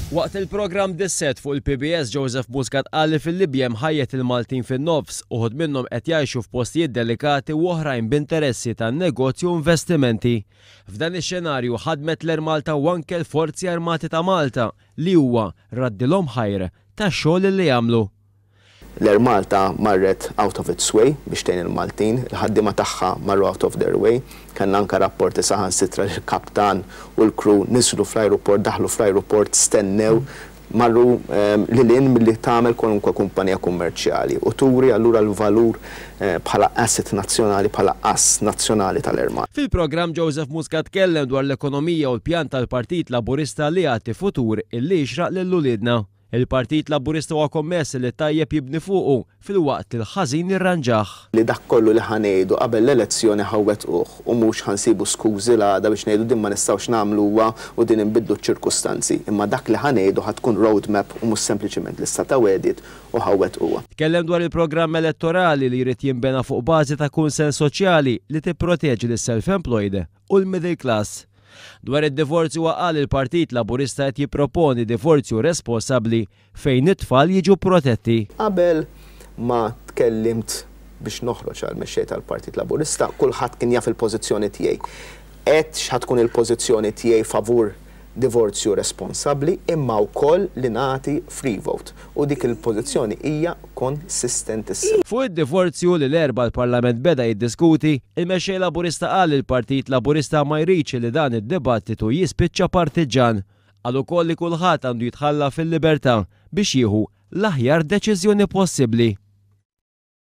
Waqt il-programm disset fuq il-PBS Joseph Muscat qal li fil-Libja mħajjet il-Maltin fin-nofs uħud minnhom qed jgħixu f'postijiet delikati u oħrajn b'interessi tan-negozju u investimenti. F'dan ix-xenarju ħadmet l-Malta u anke l-Forzi Armati ta' Malta li huwa raddilhom ħajr tax-xogħol li jagħmlu. L-Malta marret out of its way biex tgħin il-Maltin, il-ħaddiema tagħha marru out of their way. Kellna anke rapporti saħansitra l-kaptan u l-crew nisru fl-ajruport, daħlu fl-ajruport, stennew, marru lilin milli tagħmel kwalunkwe kumpanija kummerċjali u turi allura l-valur bħala asset nazzjonali, bħala ass nazzjonali tal-Malta. Fil-programm Joseph Muscat kellem dwar l-ekonomija u l-pjan tal-Partit Laburista li jagħti futur illi jixraq lil-uliedna. Il-Partit Laburista huwa kommess li tajjeb jibni fuqu fil-waqt il-ħażin irranġaħ. Li dak kollu li ħanejdu qabel l-elezzjoni ħawwettquh u mhux ħansibu skużi l-għada biex ngħidu din ma nistgħux nagħmluha u din inbidlu ċ-ċirkustanzi. Imma dak li ħanejdu ħatkun roadmap u mhux sempliċement lista ta' wedit u ħawwettquha. Tkellem dwar il-programm elettorali li jrid jinbena fuq bażi ta' kunsens soċjali li tipproteġi lis-self-employed u l-middle class. Dwar id-divorzju qal il-Partit Laburista qed jipproponi divorzju responsabbli fejn it-tfal jiġu protetti. Qabel ma tkellimt biex noħroġ għal mexxej tal-Partit Laburista, kulħadd kien jaf il-pożizzjoni tiegħi. Qed x'ħatkun il-pożizzjoni tiegħi favur divorzju responsabbli imma wkoll li nagħti free vote u dik il-pożizzjoni hija konsistenti. Fuq id-divorzju li l-erba' l-Parlament beda jiddiskuti, il-mexxej Laburista qal il-Partit Laburista ma jridx li dan id-dibattitu jispiċċa partiġan għal ukoll li kulħadd għandu jitħalla fil-libertà biex jieħu l-aħjar deċiżjoni possibbli.